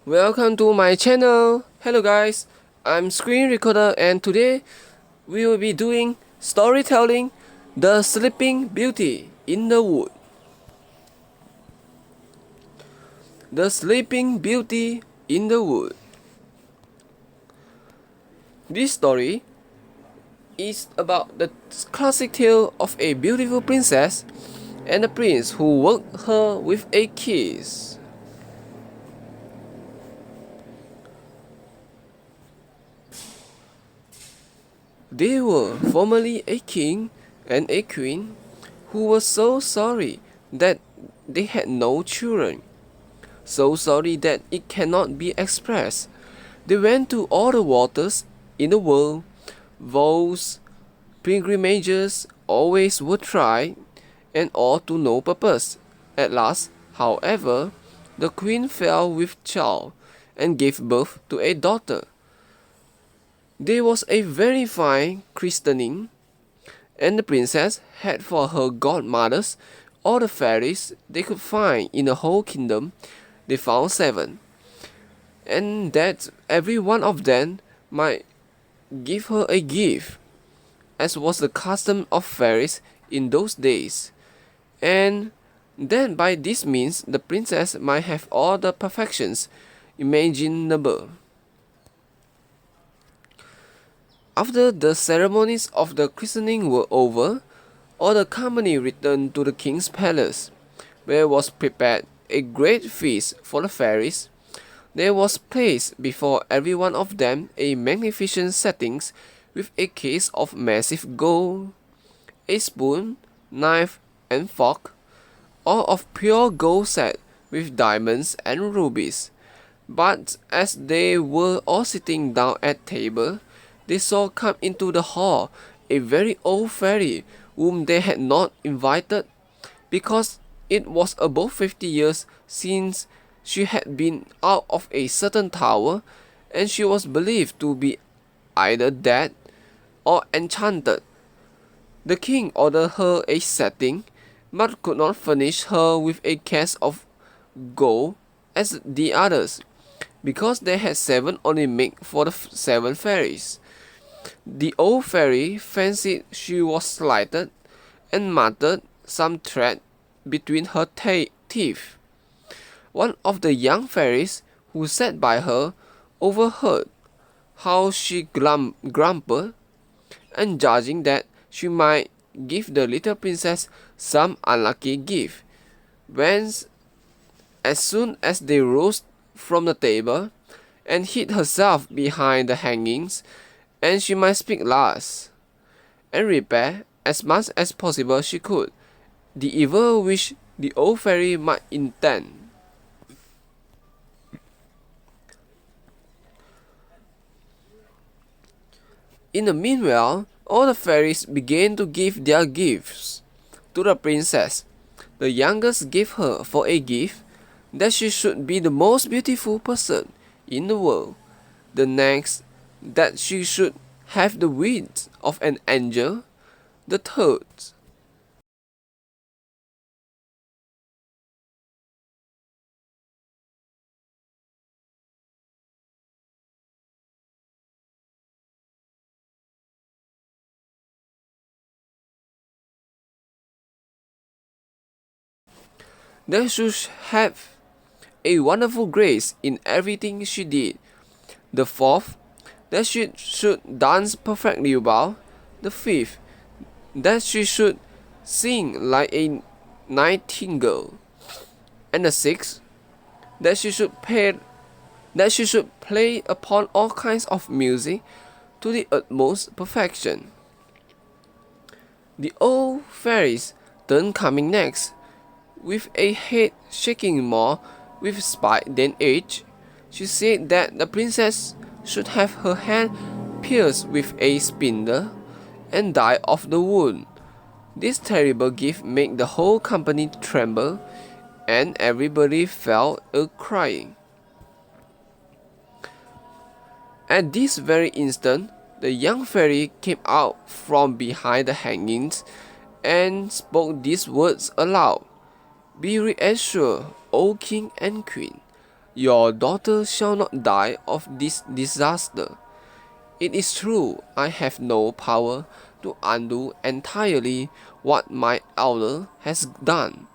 Welcome to my channel. Hello guys, I'm Screen Recorder and today we will be doing storytelling The Sleeping Beauty in the Wood. The Sleeping Beauty in the Wood. This story is about the classic tale of a beautiful princess and a prince who woke her with a kiss. They were formerly a king and a queen who were so sorry that they had no children. So sorry that it cannot be expressed. They went to all the waters in the world. Vows, pilgrimages always were tried, and all to no purpose. At last, however, the queen fell with child and gave birth to a daughter. There was a very fine christening, and the princess had for her godmothers all the fairies they could find in the whole kingdom. They found 7, and that every one of them might give her a gift, as was the custom of fairies in those days, and then by this means the princess might have all the perfections imaginable. After the ceremonies of the christening were over, all the company returned to the king's palace, where was prepared a great feast for the fairies. There was placed before every one of them a magnificent setting with a case of massive gold, a spoon, knife, and fork, all of pure gold set with diamonds and rubies. But as they were all sitting down at table, they saw come into the hall a very old fairy whom they had not invited, because it was above 50 years since she had been out of a certain tower, and she was believed to be either dead or enchanted. The king ordered her a setting, but could not furnish her with a case of gold as the others, because they had 7 only made for the 7 fairies. The old fairy fancied she was slighted, and muttered some threat between her teeth. One of the young fairies who sat by her overheard how she grumbled, and judging that she might give the little princess some unlucky gift, went as soon as they rose from the table, and hid herself behind the hangings, and she might speak last, and repair as much as possible she could the evil which the old fairy might intend. In the meanwhile, all the fairies began to give their gifts to the princess. The youngest gave her for a gift that she should be the most beautiful person in the world. The next, that she should have the wings of an angel. The third, that she should have a wonderful grace in everything she did. The fourth, that she should dance perfectly well. The fifth, that she should sing like a nightingale. And the sixth, that she should play upon all kinds of music to the utmost perfection. The old fairies then coming next, with a head shaking more with spite than age, she said that the princess should have her hand pierced with a spindle and die of the wound. This terrible gift made the whole company tremble, and everybody fell a-crying. At this very instant, the young fairy came out from behind the hangings and spoke these words aloud. "Be reassured, O king and queen. Your daughter shall not die of this disaster. It is true, I have no power to undo entirely what my elder has done.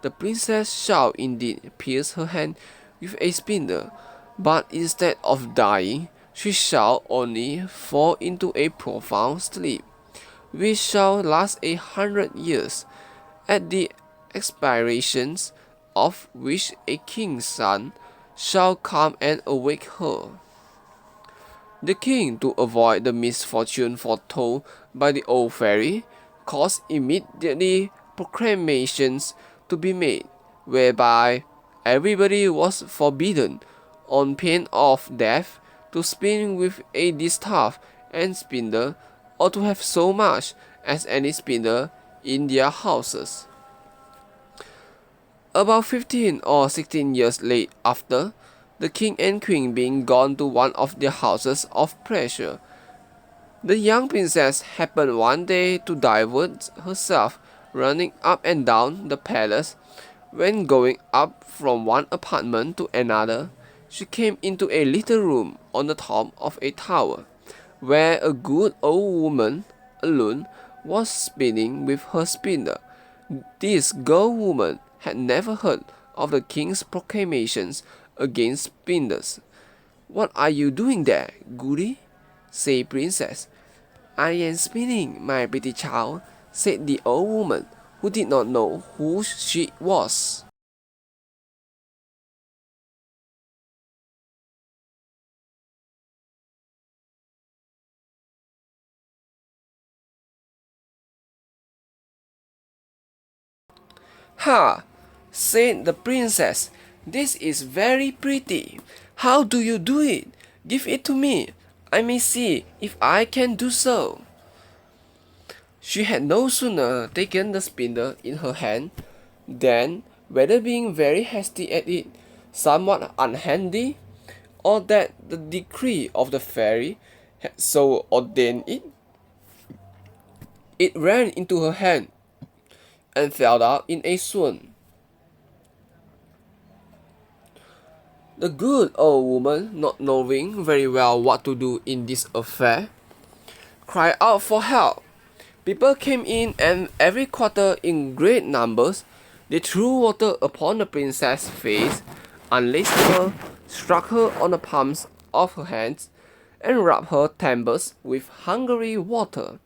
The princess shall indeed pierce her hand with a spindle, but instead of dying, she shall only fall into a profound sleep, which shall last 100 years, at the expirations of which a king's son shall come and awake her. The king, to avoid the misfortune foretold by the old fairy, caused immediately proclamations to be made, whereby everybody was forbidden, on pain of death, to spin with a distaff and spindle, or to have so much as any spindle in their houses. About 15 or 16 years late after, the king and queen being gone to one of their houses of pleasure, the young princess happened one day to divert herself running up and down the palace. When going up from one apartment to another, she came into a little room on the top of a tower, where a good old woman alone was spinning with her spindle. This girl woman had never heard of the king's proclamations against spindles. "What are you doing there, goody?" said Princess. "I am spinning, my pretty child," said the old woman, who did not know who she was. "Ha!" said the princess, "this is very pretty. How do you do it? Give it to me. I may see if I can do so." She had no sooner taken the spindle in her hand than, whether being very hasty at it, somewhat unhandy, or that the decree of the fairy had so ordained it, it ran into her hand and fell out in a swoon. The good old woman, not knowing very well what to do in this affair, cried out for help. People came in and every quarter in great numbers. They threw water upon the princess's face, unlaced her, struck her on the palms of her hands, and rubbed her temples with hungry water,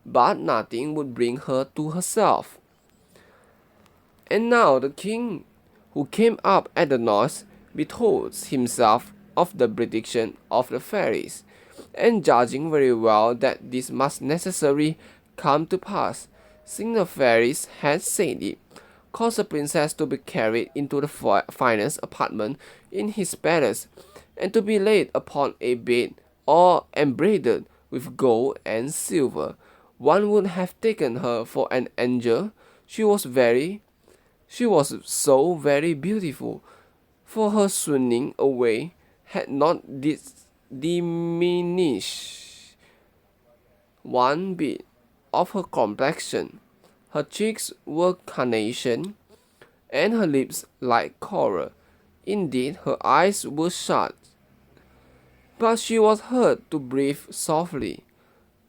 but nothing would bring her to herself. And now the king, who came up at the noise, bethought himself of the prediction of the fairies, and judging very well that this must necessarily come to pass, seeing the fairies had said it, caused the princess to be carried into the finest apartment in his palace, and to be laid upon a bed all embroidered with gold and silver. One would have taken her for an angel. She was so very beautiful, for her swooning away had not diminished one bit of her complexion. Her cheeks were carnation, and her lips like coral. Indeed, her eyes were shut, but she was heard to breathe softly,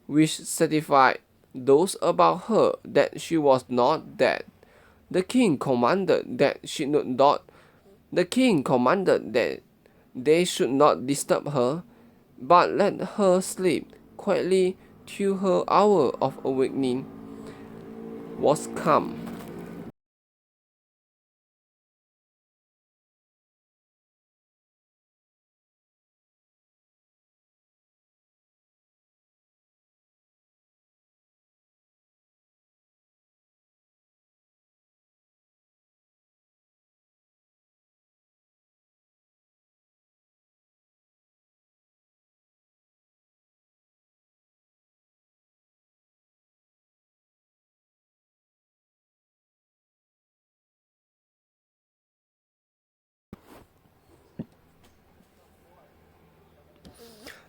which satisfied those about her that she was not dead. The king commanded that they should not disturb her, but let her sleep quietly till her hour of awakening was come.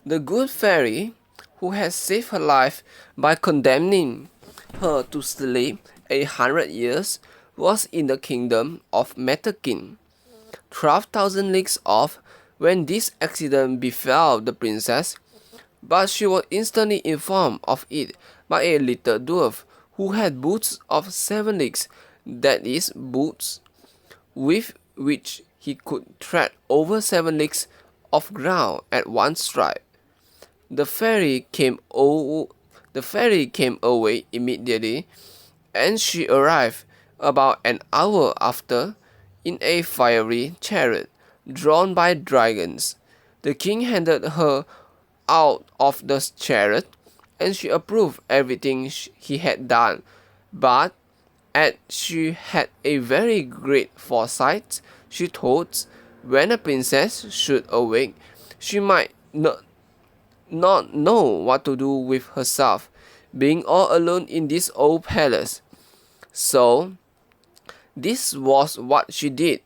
The good fairy, who had saved her life by condemning her to sleep 100 years, was in the kingdom of Metakin. 12,000 leagues off, when this accident befell the princess, but she was instantly informed of it by a little dwarf who had boots of 7 leagues, that is, boots with which he could tread over 7 leagues of ground at one stride. The fairy came away immediately, and she arrived about an hour after in a fiery chariot drawn by dragons. The king handed her out of the chariot, and she approved everything he had done, but as she had a very great foresight, she thought when the princess should awake, she might not know what to do with herself, being all alone in this old palace. So this was what she did.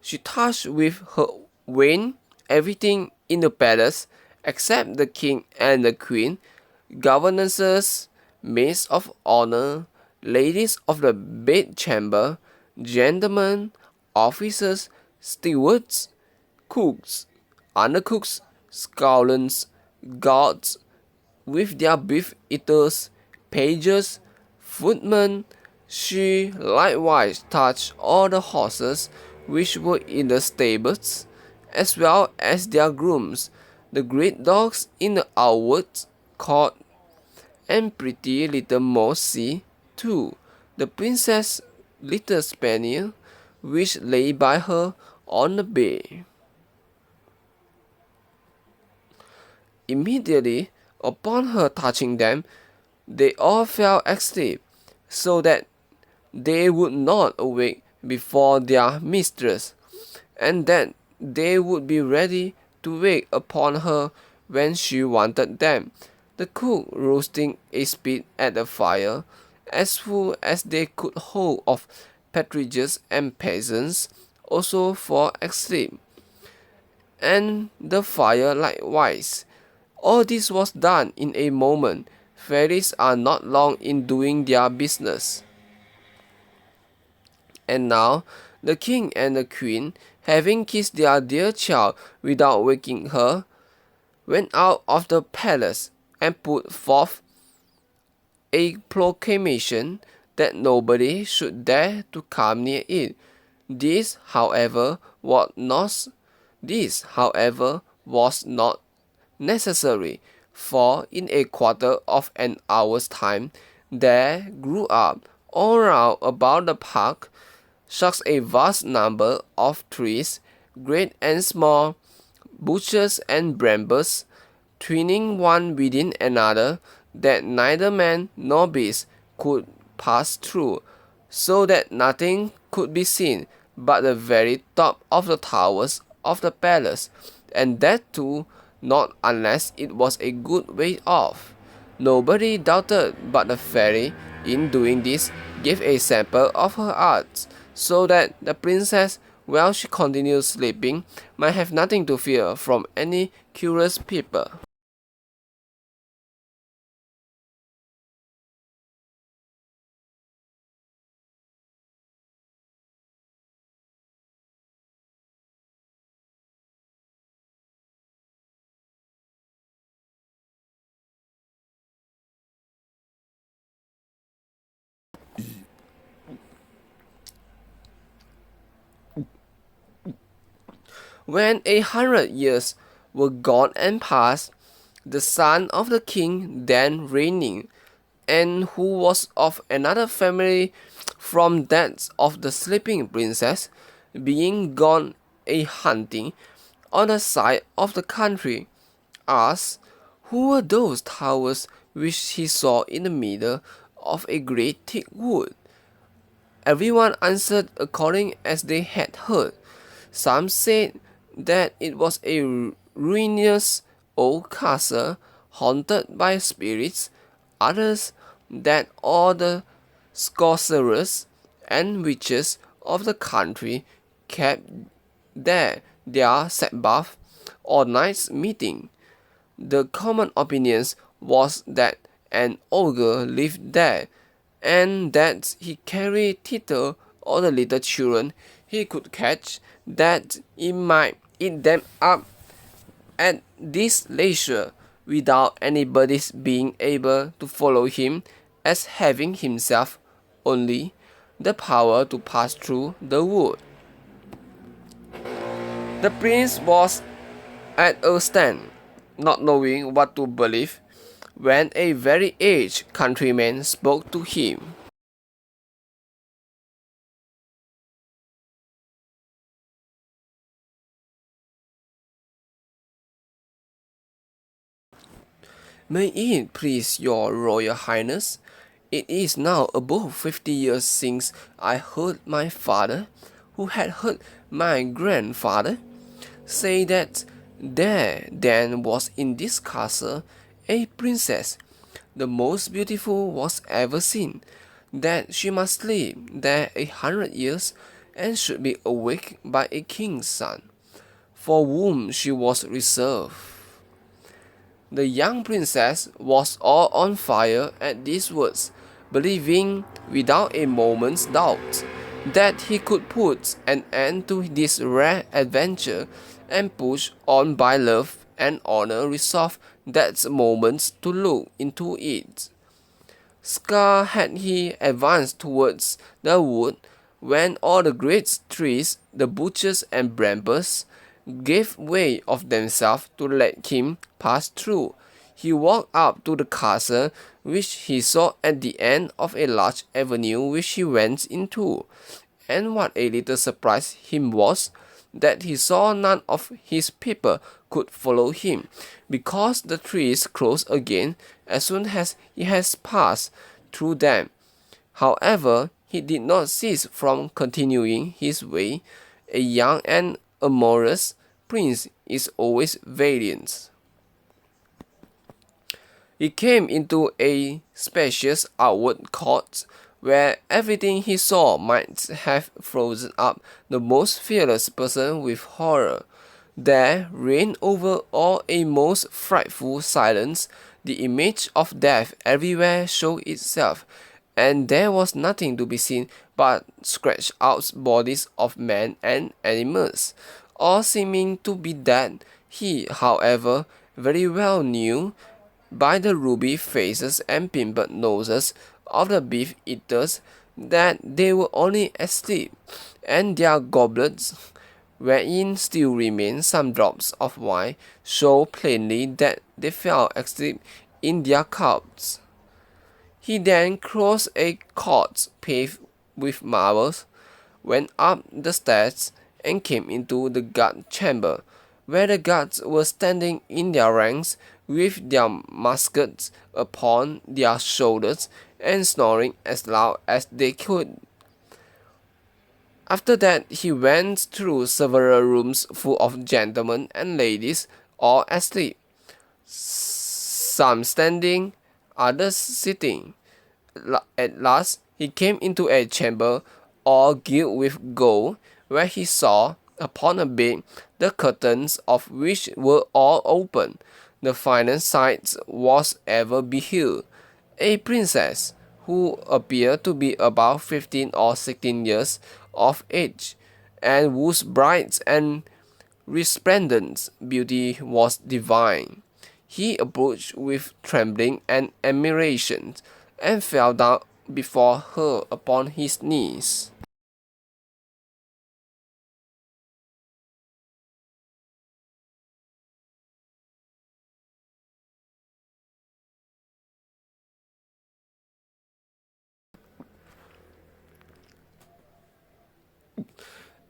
She touched with her wand everything in the palace, except the king and the queen, governesses, maids of honor, ladies of the bedchamber, gentlemen, officers, stewards, cooks, undercooks, scullions, guards, with their beef eaters, pages, footmen. She likewise touched all the horses which were in the stables, as well as their grooms, the great dogs in the outward court, and pretty little Mousy, too, the princess' little spaniel, which lay by her on the bed. Immediately upon her touching them, they all fell asleep, so that they would not awake before their mistress, and that they would be ready to wait upon her when she wanted them. The cook, roasting a spit at the fire, as full as they could hold of partridges and peasants, also fall asleep, and the fire likewise. All this was done in a moment. Fairies are not long in doing their business. And now the king and the queen, having kissed their dear child without waking her, went out of the palace and put forth a proclamation that nobody should dare to come near it. This, however, was not necessary, for in a quarter of an hour's time there grew up all round about the park such a vast number of trees, great and small, bushes and brambles, twining one within another, that neither man nor beast could pass through, so that nothing could be seen but the very top of the towers of the palace, and that too not unless it was a good way off. Nobody doubted but the fairy, in doing this, gave a sample of her arts, so that the princess, while she continued sleeping, might have nothing to fear from any curious people. When 100 years were gone and past, the son of the king then reigning, and who was of another family from that of the sleeping princess, being gone a hunting on the side of the country, asked who were those towers which he saw in the middle of a great thick wood. Everyone answered according as they had heard. Some said that it was a ruinous old castle haunted by spirits, others that all the sorcerers and witches of the country kept there their Sabbath or night's meeting. The common opinion was that an ogre lived there, and that he carried thither all the little children he could catch, that he might eat them up at this leisure, without anybody's being able to follow him, as having himself only the power to pass through the wood. The prince was at a stand, not knowing what to believe, when a very aged countryman spoke to him. May it please your royal highness, it is now above 50 years since I heard my father, who had heard my grandfather, say that there then was in this castle a princess, the most beautiful was ever seen, that she must live there 100 years, and should be awaked by a king's son, for whom she was reserved. The young princess was all on fire at these words, believing without a moment's doubt that he could put an end to this rare adventure, and pushed on by love and honor, resolved that moment to look into it. Scar had he advanced towards the wood, when all the great trees, the bushes and brambles, gave way of themselves to let him pass through. He walked up to the castle, which he saw at the end of a large avenue which he went into, and what a little surprise him was, that he saw none of his people could follow him, because the trees closed again as soon as he has passed through them. However, he did not cease from continuing his way. A young and amorous prince is always valiant. He came into a spacious outward court, where everything he saw might have frozen up the most fearless person with horror. There reigned over all a most frightful silence. The image of death everywhere showed itself, and there was nothing to be seen but stretched out bodies of men and animals, all seeming to be dead. He, however, very well knew, by the ruby faces and pimpled noses of the beef eaters, that they were only asleep, and their goblets, wherein still remained some drops of wine, show plainly that they fell asleep in their cups. He then crossed a court paved with marbles, went up the stairs, and came into the guard chamber, where the guards were standing in their ranks, with their muskets upon their shoulders, and snoring as loud as they could. After that he went through several rooms full of gentlemen and ladies, all asleep, some standing, others sitting. At last he came into a chamber all gilt with gold, where he saw, upon a bed, the curtains of which were all open, the finest sight was ever beheld, a princess, who appeared to be about 15 or 16 years of age, and whose bright and resplendent beauty was divine. He approached with trembling and admiration, and fell down before her upon his knees.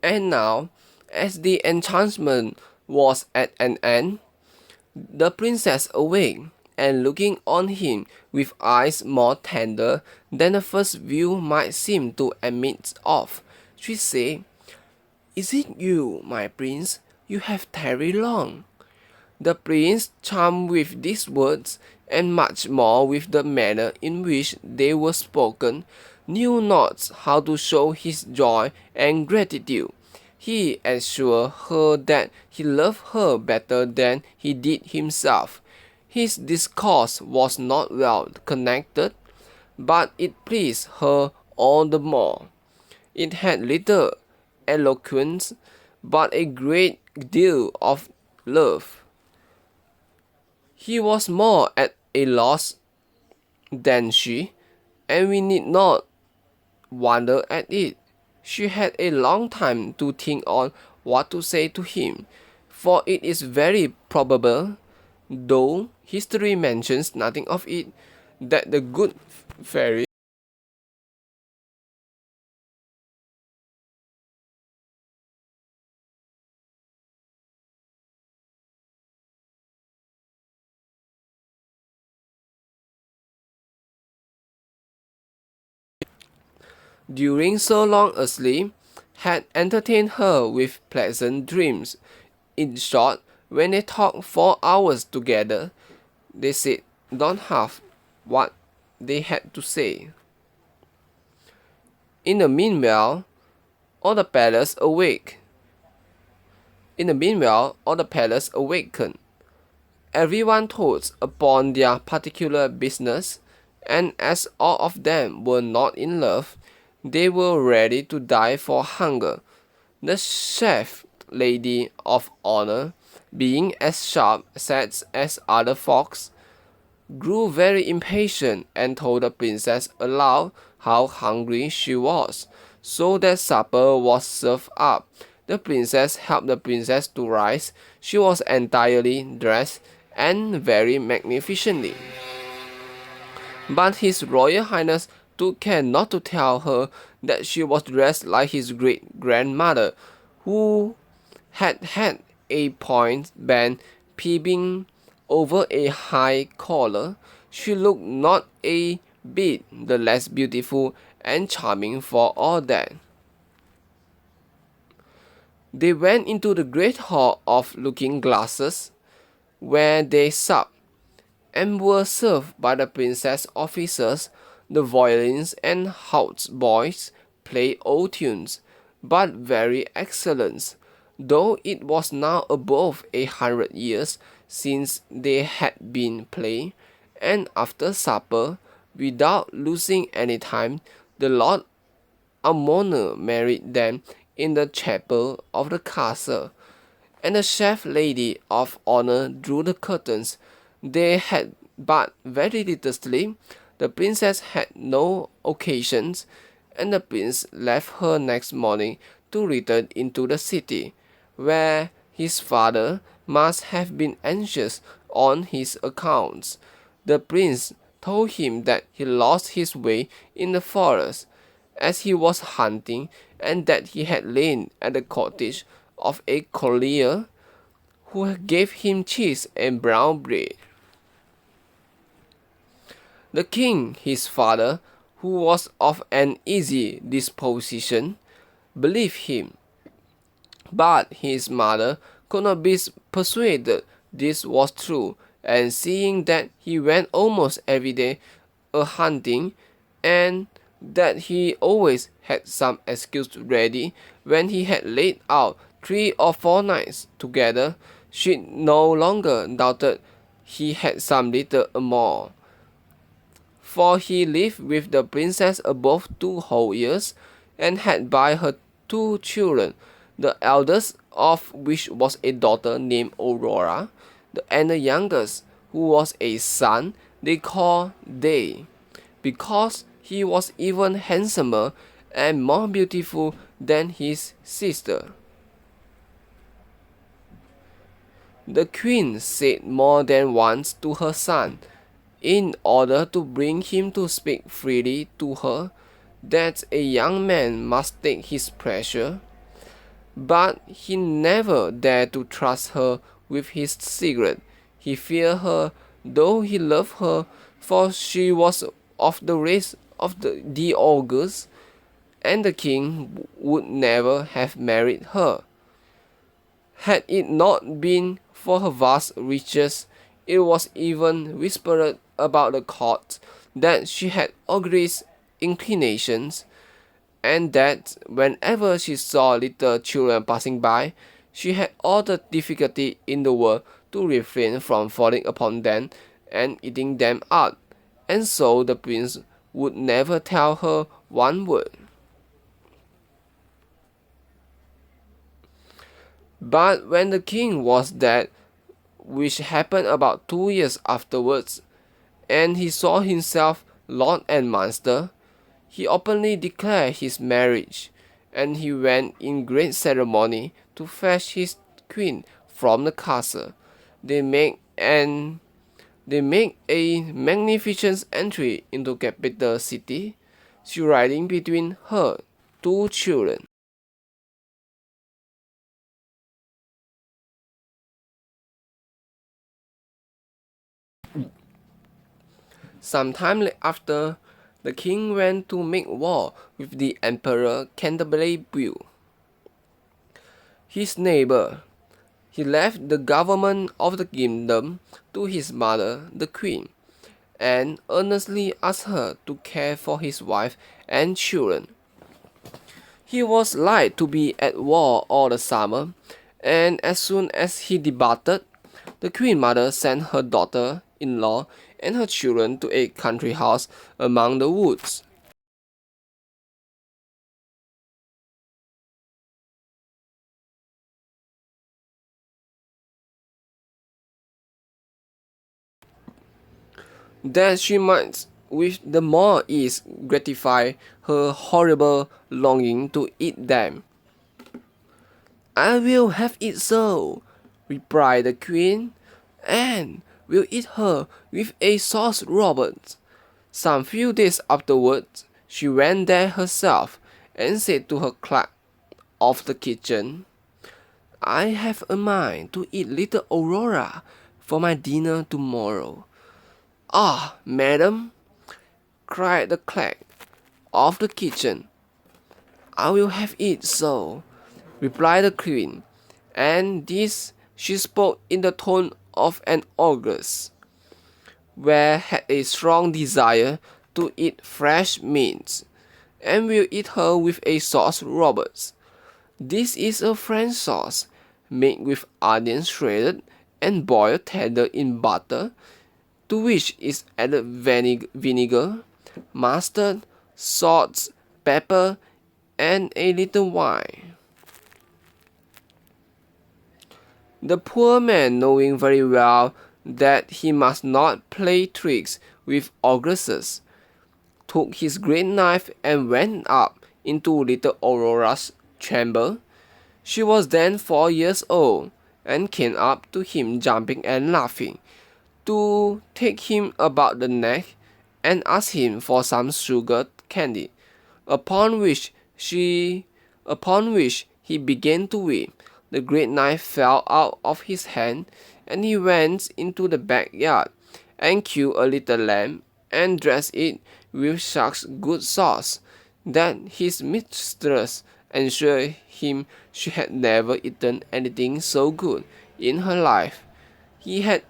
And now, as the enchantment was at an end, the princess awake, and looking on him with eyes more tender than the first view might seem to admit of, she said, "Is it you, my prince? You have tarried long." The prince, charmed with these words, and much more with the manner in which they were spoken, knew not how to show his joy and gratitude. He assured her that he loved her better than he did himself. His discourse was not well connected, but it pleased her all the more. It had little eloquence, but a great deal of love. He was more at a loss than she, and we need not wonder at it. She had a long time to think on what to say to him, for it is very probable, though history mentions nothing of it, that the good fairy during so long a sleep, had entertained her with pleasant dreams. In short, when they talked for hours together, they said not half what they had to say. In the meanwhile, all the palace awakened. Everyone thought upon their particular business, and as all of them were not in love, they were ready to die for hunger. The chef lady of honor, being as sharp set as other folks, grew very impatient and told the princess aloud how hungry she was, so that supper was served up. The princess helped the princess to rise. She was entirely dressed and very magnificently, but His Royal Highness took care not to tell her that she was dressed like his great-grandmother, who had had a point band peeping over a high collar. She looked not a bit the less beautiful and charming for all that. They went into the great hall of looking-glasses, where they supped, and were served by the princess' officers. The violins and hautboys played old tunes, but very excellent, though it was now above 100 years since they had been played. And after supper, without losing any time, the Lord Almoner married them in the chapel of the castle, and the chef lady of honor drew the curtains. They had but very little sleep. The princess had no occasions, and the prince left her next morning to return into the city, where his father must have been anxious on his accounts. The prince told him that he lost his way in the forest as he was hunting, and that he had lain at the cottage of a collier who gave him cheese and brown bread. The king, his father, who was of an easy disposition, believed him, but his mother could not be persuaded this was true, and seeing that he went almost every day a-hunting, and that he always had some excuse ready when he had laid out 3 or 4 nights together, she no longer doubted he had some little amour. For he lived with the princess above 2 whole years, and had by her 2 children, the eldest of which was a daughter named Aurora, and the youngest, who was a son, they called Day, because he was even handsomer and more beautiful than his sister. The queen said more than once to her son, in order to bring him to speak freely to her, that a young man must take his pleasure, but he never dared to trust her with his secret. He feared her, though he loved her, for she was of the race of the augurs, and the king would never have married her. Had it not been for her vast riches, it was even whispered about the court that she had augurous inclinations, and that whenever she saw little children passing by, she had all the difficulty in the world to refrain from falling upon them and eating them up, and so the prince would never tell her one word. But when the king was dead, which happened about 2 years afterwards, and he saw himself lord and master, he openly declared his marriage, and he went in great ceremony to fetch his queen from the castle. They make a magnificent entry into capital city, she riding between her two children. Sometime after, the king went to make war with the emperor Canterbury, his neighbor. He left the government of the kingdom to his mother, the queen, and earnestly asked her to care for his wife and children. He was like to be at war all the summer, and as soon as he departed, the queen mother sent her daughter-in-law and her children to a country house among the woods. That she might with the more ease gratify her horrible longing to eat them. "I will have it so," replied the queen, "and will eat her with a sauce Robert." Some few days afterwards, she went there herself, and said to her clerk of the kitchen, "I have a mind to eat little Aurora for my dinner tomorrow." "Ah, madam," cried the clerk of the kitchen, "I will have it so," replied the queen, and this she spoke in the tone of an ogress, where had a strong desire to eat fresh meat, "and will eat her with a sauce Roberts. This is a French sauce, made with onions shredded and boiled tender in butter, to which is added vinegar, mustard, salt, pepper, and a little wine." The poor man, knowing very well that he must not play tricks with ogresses, took his great knife and went up into little Aurora's chamber. She was then 4 years old, and came up to him jumping and laughing, to take him about the neck, and ask him for some sugar candy, upon which he began to weep. The great knife fell out of his hand, and he went into the backyard, and killed a little lamb, and dressed it with such good sauce, that his mistress assured him she had never eaten anything so good in her life. He had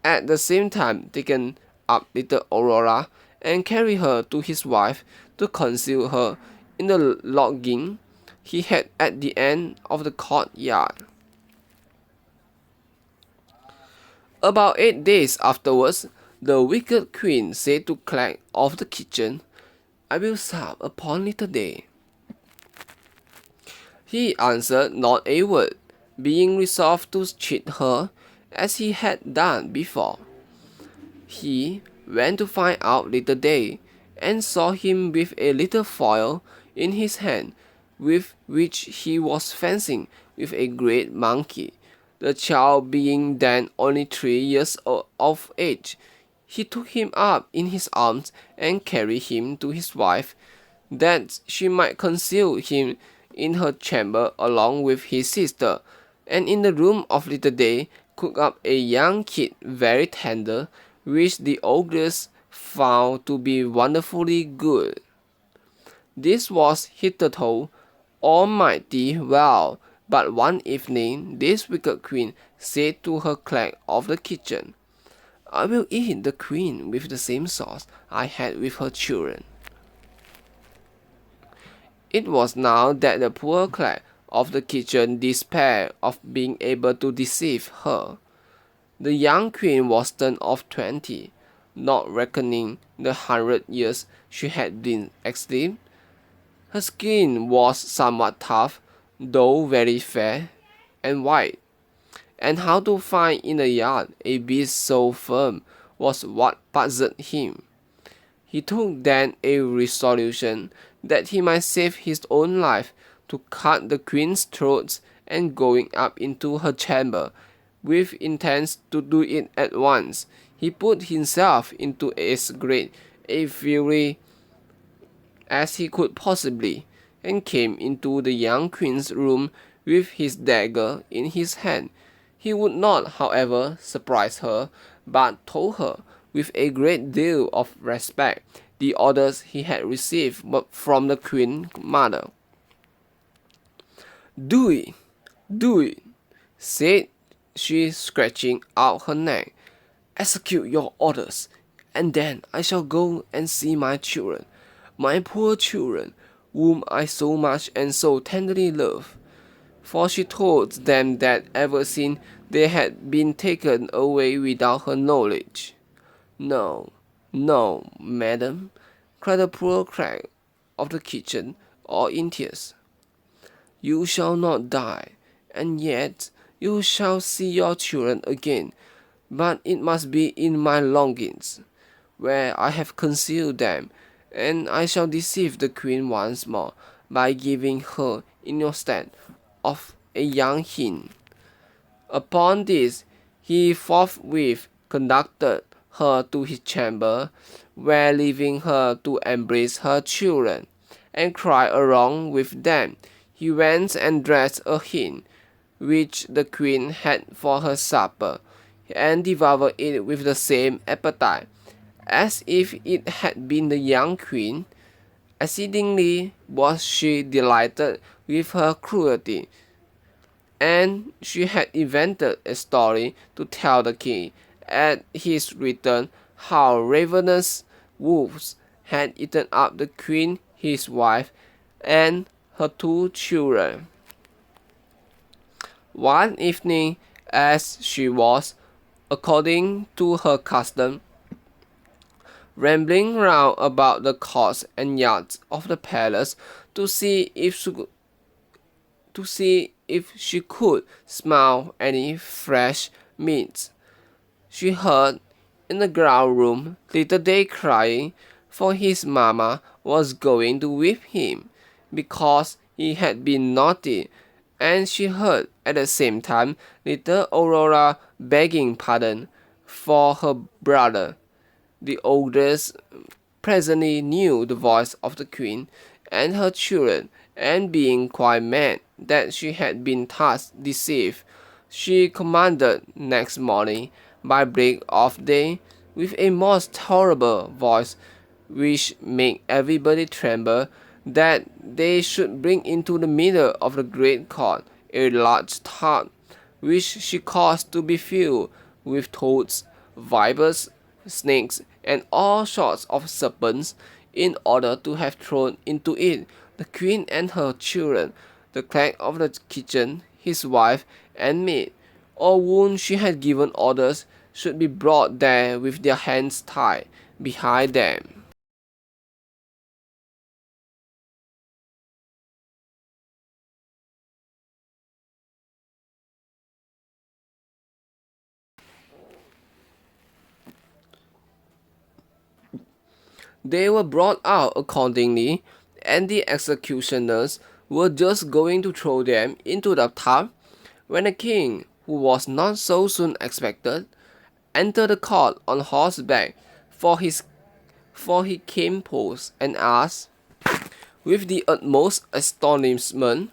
at the same time taken up little Aurora, and carried her to his wife to conceal her in the lodging he had at the end of the courtyard. About 8 days afterwards, the wicked queen said to clerk of the kitchen, "I will sup upon little day." He answered not a word, being resolved to cheat her as he had done before. He went to find out little day, and saw him with a little foil in his hand, with which he was fencing with a great monkey. The child being then only 3 years of age, he took him up in his arms and carried him to his wife, that she might conceal him in her chamber along with his sister, and in the room of little day cook up a young kid very tender, which the ogress found to be wonderfully good. This was hitherto all mighty well, but one evening this wicked queen said to her clerk of the kitchen, "I will eat the queen with the same sauce I had with her children." It was now that the poor clerk of the kitchen despaired of being able to deceive her. The young queen was turned of 20, not reckoning the 100 years she had been exiled. Her skin was somewhat tough, though very fair, and white, and how to find in the yard a beast so firm was what puzzled him. He took then a resolution that he might save his own life to cut the queen's throat, and going up into her chamber, with intent to do it at once, he put himself into as great a fury as he could possibly, and came into the young queen's room with his dagger in his hand. He would not, however, surprise her, but told her, with a great deal of respect, the orders he had received from the queen mother. "Do it," said she, scratching out her neck. "Execute your orders, and then I shall go and see my children, my poor children, whom I so much and so tenderly love." For she told them that ever since they had been taken away without her knowledge. "No, no, madam," cried the poor crag of the kitchen, all in tears. "You shall not die, and yet you shall see your children again, but it must be in my longings, where I have concealed them, and I shall deceive the queen once more by giving her in your stead of a young hen." Upon this, he forthwith conducted her to his chamber, where leaving her to embrace her children, and cry along with them, he went and dressed a hen, which the queen had for her supper, and devoured it with the same appetite, as if it had been the young queen. Exceedingly was she delighted with her cruelty, and she had invented a story to tell the king at his return how ravenous wolves had eaten up the queen his wife and her 2 children. One evening, as she was, according to her custom, rambling round about the courts and yards of the palace to see if she could smell any fresh meat, she heard in the ground room little Day crying, for his mamma was going to whip him because he had been naughty, and she heard at the same time little Aurora begging pardon for her brother. The ogress presently knew the voice of the queen and her children, and being quite mad that she had been thus deceived, she commanded next morning by break of day, with a most horrible voice, which made everybody tremble, that they should bring into the middle of the great court a large tub, which she caused to be filled with toads, vipers, snakes, and all sorts of serpents, in order to have thrown into it the queen and her children, the clerk of the kitchen, his wife, and maid, all whom she had given orders should be brought there with their hands tied behind them. They were brought out accordingly, and the executioners were just going to throw them into the tub, when the king, who was not so soon expected, entered the court on horseback, for he came post, and asked, with the utmost astonishment,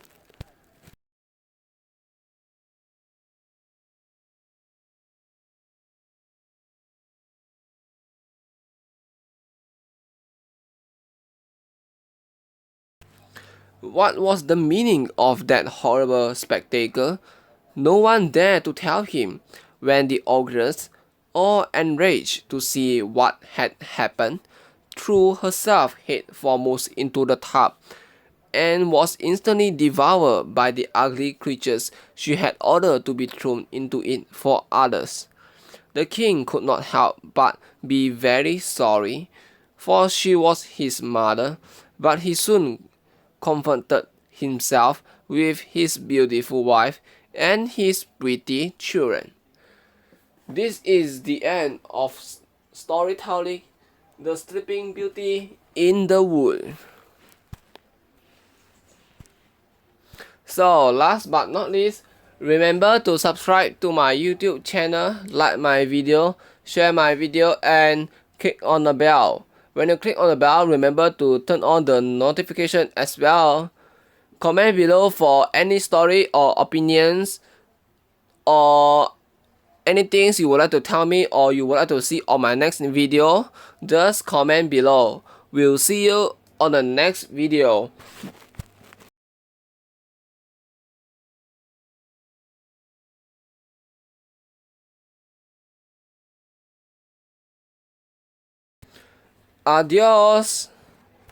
what was the meaning of that horrible spectacle. No one dared to tell him, when the ogress, all enraged to see what had happened, threw herself head foremost into the tub, and was instantly devoured by the ugly creatures she had ordered to be thrown into it for others. The king could not help but be very sorry, for she was his mother, but he soon comforted himself with his beautiful wife and his pretty children. This is the end of storytelling, The Sleeping Beauty in the Wood. So last but not least, remember to subscribe to my YouTube channel, like my video, share my video, and click on the bell. When you click on the bell, remember to turn on the notification as well. Comment below for any story or opinions or anything you would like to tell me or you would like to see on my next video. Just comment below. We'll see you on the next video. Adios.